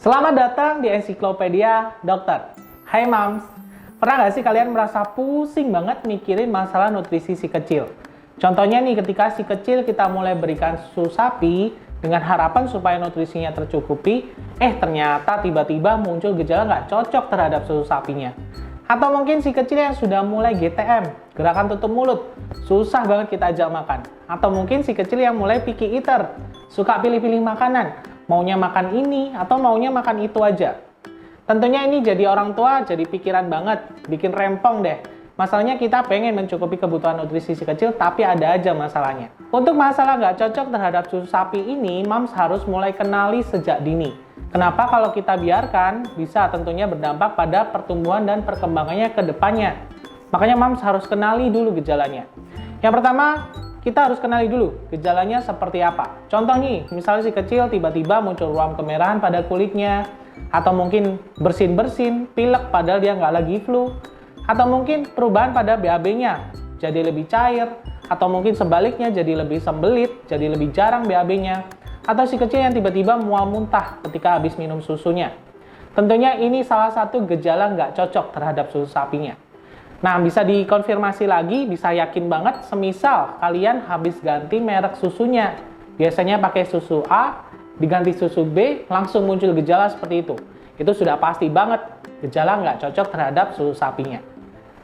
Selamat datang di Ensiklopedia Dokter. Hai Mams, pernah nggak sih kalian merasa pusing banget mikirin masalah nutrisi si kecil? Contohnya nih, ketika si kecil kita mulai berikan susu sapi dengan harapan supaya nutrisinya tercukupi, ternyata tiba-tiba muncul gejala nggak cocok terhadap susu sapinya. Atau mungkin si kecil yang sudah mulai GTM, gerakan tutup mulut, susah banget kita ajak makan. Atau mungkin si kecil yang mulai picky eater, suka pilih-pilih makanan, maunya makan ini atau maunya makan itu aja. Tentunya ini jadi orang tua jadi pikiran banget, bikin rempong deh. Masalahnya kita pengen mencukupi kebutuhan nutrisi si kecil, tapi ada aja masalahnya. Untuk masalah nggak cocok terhadap susu sapi ini, Mams harus mulai kenali sejak dini. Kenapa kalau kita biarkan, bisa tentunya berdampak pada pertumbuhan dan perkembangannya ke depannya. Makanya Mams harus kenali dulu gejalanya. Yang pertama, kita harus kenali dulu gejalanya seperti apa. Contoh nih, misalnya si kecil tiba-tiba muncul ruam kemerahan pada kulitnya, atau mungkin bersin-bersin, pilek padahal dia nggak lagi flu, atau mungkin perubahan pada BAB-nya jadi lebih cair, atau mungkin sebaliknya jadi lebih sembelit, jadi lebih jarang BAB-nya, atau si kecil yang tiba-tiba mual muntah ketika habis minum susunya. Tentunya ini salah satu gejala nggak cocok terhadap susu sapinya. Nah, bisa dikonfirmasi lagi, bisa yakin banget semisal kalian habis ganti merek susunya. Biasanya pakai susu A, diganti susu B, langsung muncul gejala seperti itu. Itu sudah pasti banget gejala nggak cocok terhadap susu sapinya.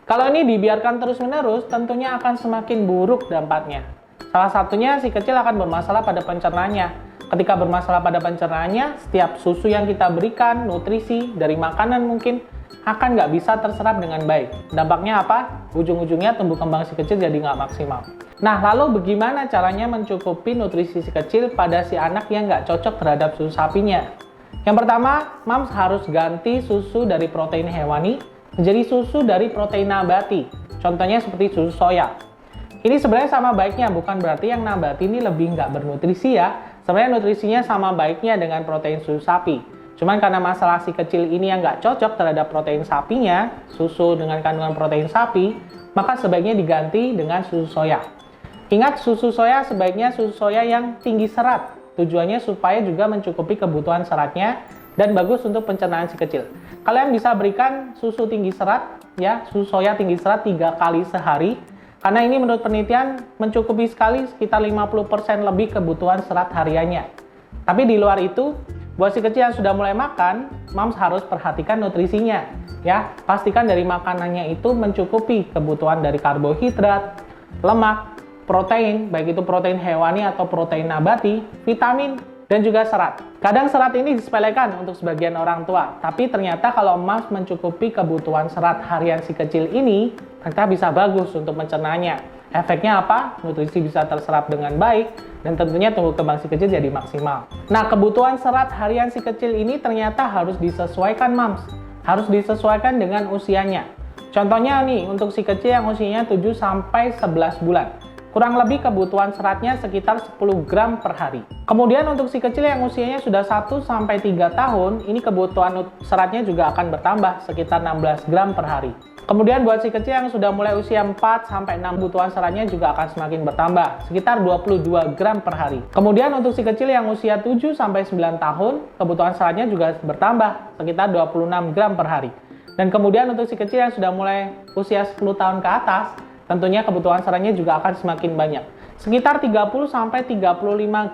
Kalau ini dibiarkan terus-menerus, tentunya akan semakin buruk dampaknya. Salah satunya si kecil akan bermasalah pada pencernaannya. Ketika bermasalah pada pencernaannya, setiap susu yang kita berikan, nutrisi dari makanan mungkin, akan nggak bisa terserap dengan baik. Dampaknya apa? Ujung-ujungnya tumbuh kembang si kecil jadi nggak maksimal. Nah, lalu bagaimana caranya mencukupi nutrisi si kecil pada si anak yang nggak cocok terhadap susu sapinya? Yang pertama, Mams harus ganti susu dari protein hewani menjadi susu dari protein nabati. Contohnya seperti susu soya. Ini sebenarnya sama baiknya, bukan berarti yang nabati ini lebih nggak bernutrisi ya. Sebenarnya nutrisinya sama baiknya dengan protein susu sapi. Cuman karena masalah si kecil ini yang nggak cocok terhadap protein sapinya, susu dengan kandungan protein sapi, maka sebaiknya diganti dengan susu soya. Ingat, susu soya sebaiknya susu soya yang tinggi serat. Tujuannya supaya juga mencukupi kebutuhan seratnya dan bagus untuk pencernaan si kecil. Kalian bisa berikan susu tinggi serat, ya, susu soya tinggi serat 3 kali sehari. Karena ini menurut penelitian mencukupi sekali sekitar 50% lebih kebutuhan serat hariannya. Tapi di luar itu, buat si kecil yang sudah mulai makan, Mams harus perhatikan nutrisinya. Ya, pastikan dari makanannya itu mencukupi kebutuhan dari karbohidrat, lemak, protein, baik itu protein hewani atau protein nabati, vitamin, dan juga serat. Kadang serat ini disepelekan untuk sebagian orang tua, tapi ternyata kalau Mams mencukupi kebutuhan serat harian si kecil ini, ternyata bisa bagus untuk mencernaannya. Efeknya apa? Nutrisi bisa terserap dengan baik, dan tentunya tumbuh kembang si kecil jadi maksimal. Nah, kebutuhan serat harian si kecil ini ternyata harus disesuaikan Mams. Harus disesuaikan dengan usianya. Contohnya nih, untuk si kecil yang usianya 7-11 bulan. Kurang lebih kebutuhan seratnya sekitar 10 gram per hari. Kemudian untuk si kecil yang usianya sudah 1-3 tahun, ini kebutuhan seratnya juga akan bertambah sekitar 16 gram per hari. Kemudian buat si kecil yang sudah mulai usia 4-6, kebutuhan seratnya juga akan semakin bertambah, sekitar 22 gram per hari. Kemudian untuk si kecil yang usia 7-9 tahun, kebutuhan seratnya juga bertambah, sekitar 26 gram per hari. Dan kemudian untuk si kecil yang sudah mulai usia 10 tahun ke atas, tentunya kebutuhan seratnya juga akan semakin banyak, sekitar 30-35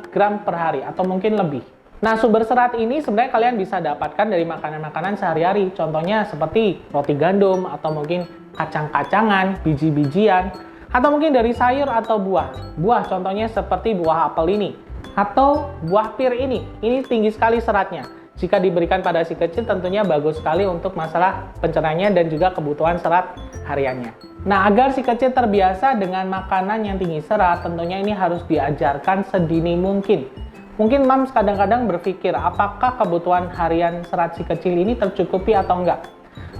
gram per hari atau mungkin lebih. Nah, sumber serat ini sebenarnya kalian bisa dapatkan dari makanan-makanan sehari-hari. Contohnya seperti roti gandum atau mungkin kacang-kacangan, biji-bijian, atau mungkin dari sayur atau buah. Buah contohnya seperti buah apel ini atau buah pir ini. Ini tinggi sekali seratnya. Jika diberikan pada si kecil tentunya bagus sekali untuk masalah pencernaannya dan juga kebutuhan serat hariannya. Nah, agar si kecil terbiasa dengan makanan yang tinggi serat, tentunya ini harus diajarkan sedini mungkin. Mungkin Mams kadang-kadang berpikir, apakah kebutuhan harian serat si kecil ini tercukupi atau enggak?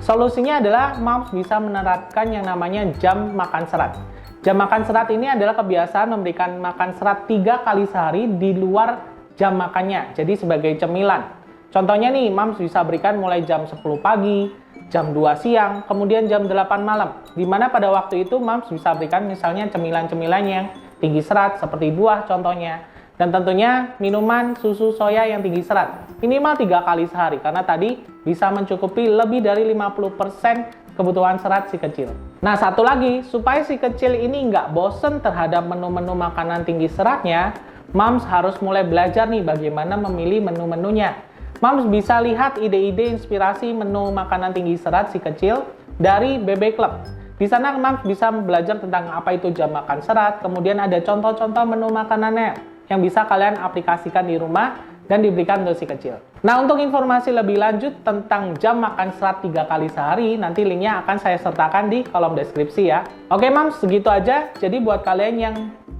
Solusinya adalah Mams bisa menerapkan yang namanya jam makan serat. Jam makan serat ini adalah kebiasaan memberikan makan serat 3 kali sehari di luar jam makannya, jadi sebagai cemilan. Contohnya nih, Mams bisa berikan mulai jam 10 pagi, jam 2 siang, kemudian jam 8 malam. Dimana pada waktu itu Mams bisa berikan misalnya cemilan-cemilan yang tinggi serat seperti buah contohnya. Dan tentunya minuman susu soya yang tinggi serat, minimal 3 kali sehari, karena tadi bisa mencukupi lebih dari 50% kebutuhan serat si kecil. Nah, satu lagi, supaya si kecil ini nggak bosen terhadap menu-menu makanan tinggi seratnya, Moms harus mulai belajar nih bagaimana memilih menu-menunya. Moms bisa lihat ide-ide inspirasi menu makanan tinggi serat si kecil dari BB Club. Di sana Moms bisa belajar tentang apa itu jam makan serat, kemudian ada contoh-contoh menu makanannya yang bisa kalian aplikasikan di rumah dan diberikan untuk si kecil. Nah, untuk informasi lebih lanjut tentang jam makan serat 3 kali sehari, nanti linknya akan saya sertakan di kolom deskripsi ya. Oke Moms, segitu aja. Jadi buat kalian yang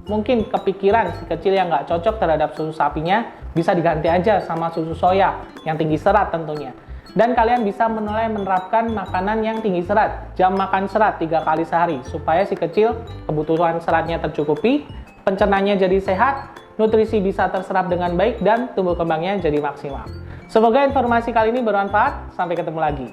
mungkin kepikiran si kecil yang nggak cocok terhadap susu sapinya, bisa diganti aja sama susu soya yang tinggi serat tentunya. Dan kalian bisa mulai menerapkan makanan yang tinggi serat, jam makan serat 3 kali sehari, supaya si kecil kebutuhan seratnya tercukupi, pencernanya jadi sehat, nutrisi bisa terserap dengan baik, dan tumbuh kembangnya jadi maksimal. Semoga informasi kali ini bermanfaat. Sampai ketemu lagi.